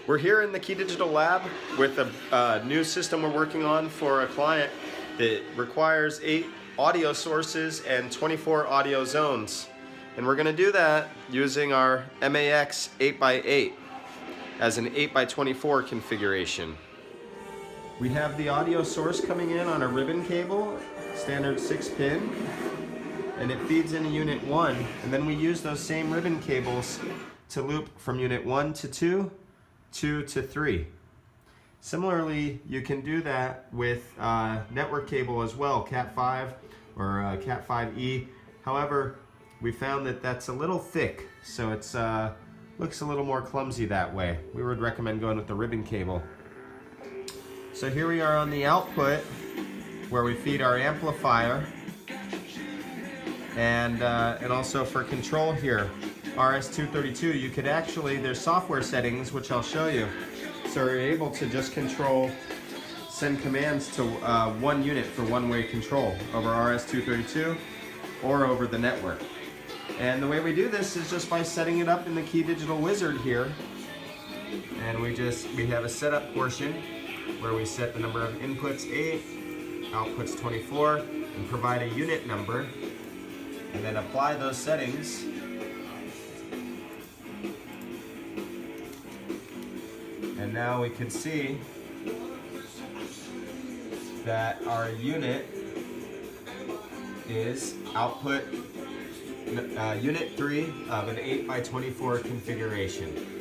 We're here in the KeyDigital lab with a new system we're working on for a client that requires 8 audio sources and 24 audio zones. And we're going to do that using our MAX8x8 as an 8x24 configuration. We have the audio source coming in on a ribbon cable, standard 6-pin, and it feeds into unit 1, and then we use those same ribbon cables to loop from unit 1 to 2, 2 to 3. Similarly, you can do that with network cable as well, Cat5 or Cat5e. However, we found that that's a little thick, so it's looks a little more clumsy that way. We would recommend going with the ribbon cable. So here we are on the output where we feed our amplifier, and also for control here, RS-232, you could actually, there's software settings which I'll show you. So you're able to just send commands to one unit for one-way control over RS-232 or over the network. And the way we do this is just by setting it up in the KeyDigital wizard here. And we have a setup portion where we set the number of inputs 8, outputs 24, and provide a unit number, and then apply those settings. And now we can see that our unit is output unit 3 of an 8x24 configuration.